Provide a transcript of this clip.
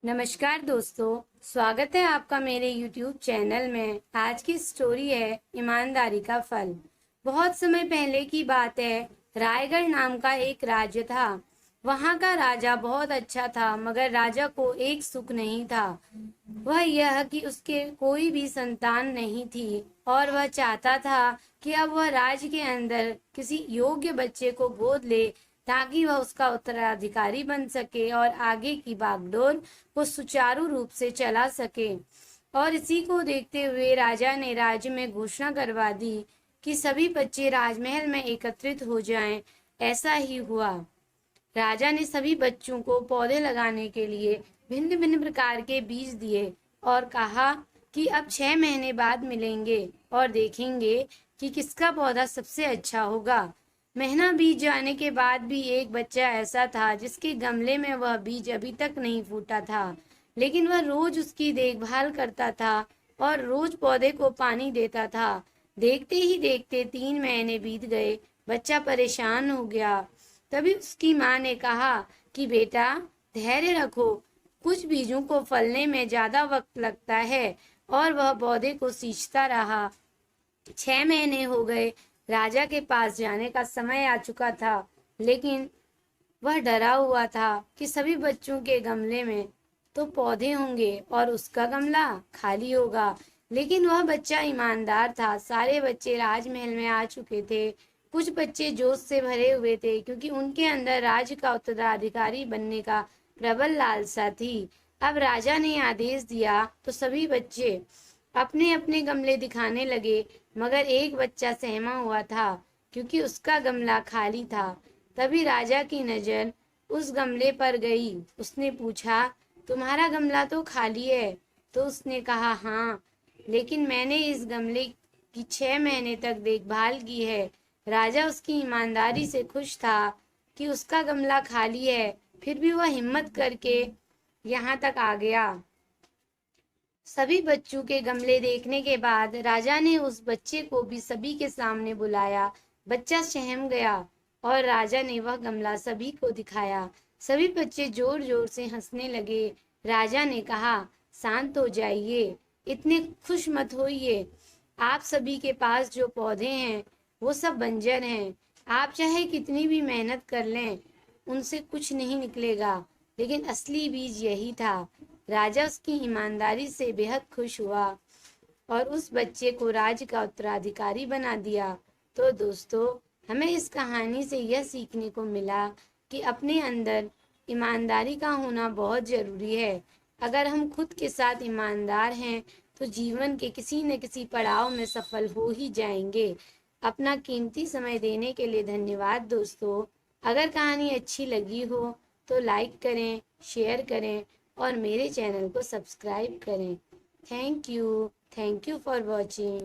नमस्कार दोस्तों, स्वागत है आपका मेरे YouTube चैनल में। आज की स्टोरी है ईमानदारी का फल। बहुत समय पहले की बात है। रायगढ़ नाम का एक राज्य था। वहाँ का राजा बहुत अच्छा था, मगर राजा को एक सुख नहीं था। वह यह कि उसके कोई भी संतान नहीं थी और वह चाहता था कि अब वह राज्य के अंदर किसी योग्य बच्चे को गोद ले ताकि वह उसका उत्तराधिकारी बन सके और आगे की बागडोर को सुचारू रूप से चला सके। और इसी को देखते हुए राजा ने राज्य में घोषणा करवा दी कि सभी बच्चे राजमहल में एकत्रित हो जाएं। ऐसा ही हुआ। राजा ने सभी बच्चों को पौधे लगाने के लिए भिन्न भिन्न प्रकार के बीज दिए और कहा कि अब 6 महीने बाद मिलेंगे और देखेंगे कि किसका पौधा सबसे अच्छा होगा। महीना बीत जाने के बाद भी एक बच्चा ऐसा था जिसके गमले में वह बीज अभी तक नहीं फूटा था, लेकिन वह रोज उसकी देखभाल करता था और रोज पौधे को पानी देता था। देखते ही देखते 3 महीने बीत गए। बच्चा परेशान हो गया। तभी उसकी माँ ने कहा कि बेटा, धैर्य रखो, कुछ बीजों को फलने में ज्यादा वक्त लगता है। और वह पौधे को सींचता रहा। 6 महीने हो गए। राजा के पास जाने का समय आ चुका था, लेकिन वह डरा हुआ था कि सभी बच्चों के गमले में तो पौधे होंगे और उसका गमला खाली होगा। लेकिन वह बच्चा ईमानदार था। सारे बच्चे राजमहल में आ चुके थे। कुछ बच्चे जोश से भरे हुए थे क्योंकि उनके अंदर राज्य का उत्तराधिकारी बनने का प्रबल लालसा थी। अब राजा ने आदेश दिया तो सभी बच्चे अपने अपने गमले दिखाने लगे, मगर एक बच्चा सहमा हुआ था क्योंकि उसका गमला खाली था। तभी राजा की नजर उस गमले पर गई। उसने पूछा, तुम्हारा गमला तो खाली है? तो उसने कहा, हाँ, लेकिन मैंने इस गमले की 6 महीने तक देखभाल की है। राजा उसकी ईमानदारी से खुश था कि उसका गमला खाली है, फिर भी वह हिम्मत करके यहाँ तक आ गया। सभी बच्चों के गमले देखने के बाद राजा ने उस बच्चे को भी सभी के सामने बुलाया। बच्चा सहम गया और राजा ने वह गमला सभी को दिखाया। सभी बच्चे जोर जोर से हंसने लगे। राजा ने कहा, शांत हो जाइए, इतने खुश मत होइए। आप सभी के पास जो पौधे हैं वो सब बंजर हैं। आप चाहे कितनी भी मेहनत कर लें, उनसे कुछ नहीं निकलेगा। लेकिन असली बीज यही था। राजा उसकी ईमानदारी से बेहद खुश हुआ और उस बच्चे को राज्य का उत्तराधिकारी बना दिया। तो दोस्तों, हमें इस कहानी से यह सीखने को मिला कि अपने अंदर ईमानदारी का होना बहुत जरूरी है। अगर हम खुद के साथ ईमानदार हैं तो जीवन के किसी न किसी पड़ाव में सफल हो ही जाएंगे। अपना कीमती समय देने के लिए धन्यवाद दोस्तों। अगर कहानी अच्छी लगी हो तो लाइक करें, शेयर करें और मेरे चैनल को सब्सक्राइब करें। Thank you for watching.